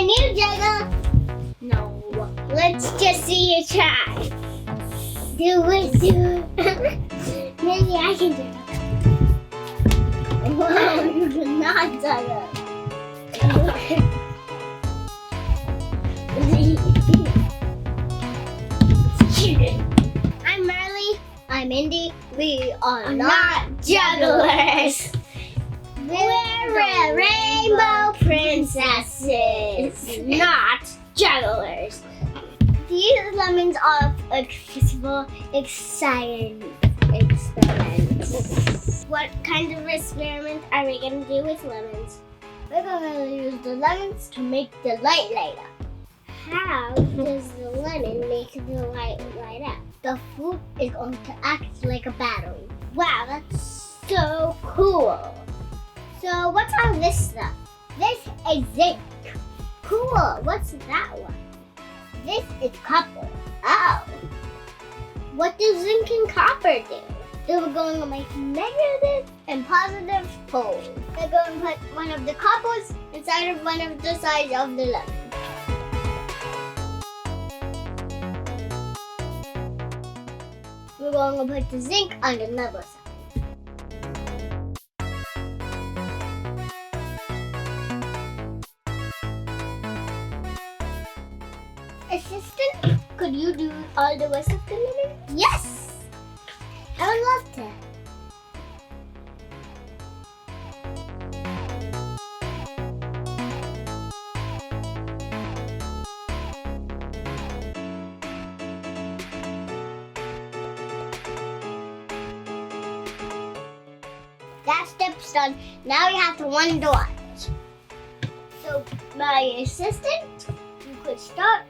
Can you juggle? No. Let's just see you try. Do it. Maybe I can juggle. Whoa, you cannot juggle. I'm Marley. I'm Indy. We are not jugglers. We're rainbow princesses, not jugglers. These lemons are a possible exciting experiment. What kind of experiment are we going to do with lemons? We're going to use the lemons to make the light light up. How does the lemon make the light light up? The fruit is going to act like a battery. Wow, that's so cool. So what's on this stuff? This is zinc. Cool, what's that one? This is copper. Oh. What do zinc and copper do? They're going to make negative and positive poles. They're going to put one of the coppers inside of one of the sides of the lemon. We're going to put the zinc on another side. Assistant, could you do all the rest of the lemon? Yes! I would love to. That step's done. Now we have to wind the wires. So, my assistant, you could start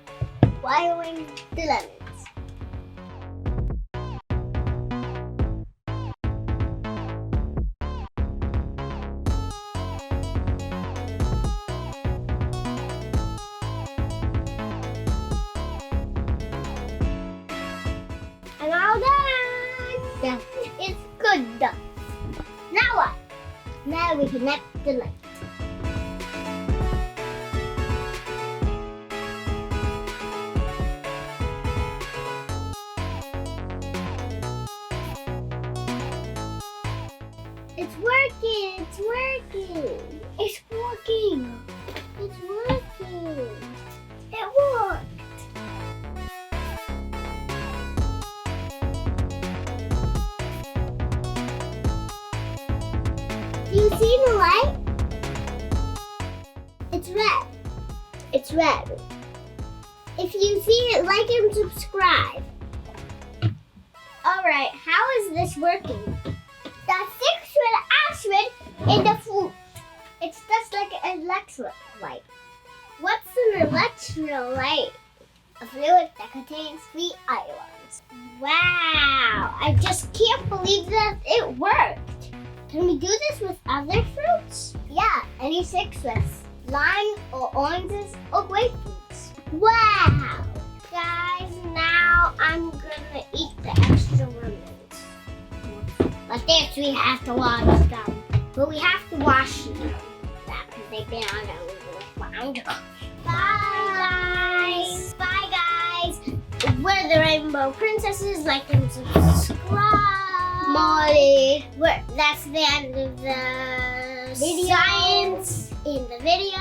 wiring the lemons. And all done! Yeah, it's good done. Now what? Now we connect the light. It's working! It's working! It's working! It's working! It worked! Do you see the light? It's red. It's red. If you see it, like and subscribe. Alright, how is this working? That's 6 with acid in the fruit. It's just like an electrolyte. What's an electrolyte? A fluid that contains free ions. Wow, I just can't believe that it worked. Can we do this with other fruits? Yeah, any citrus, lime or oranges or grapefruits. Wow! Guys, now I'm gonna eat the extra lemons. But this we have to wash them. But we have to wash them. Because they've been on a little ground. Bye guys! Bye guys! We're the Rainbow Princesses. Like and subscribe. Molly. That's the end of the video. Science in the video.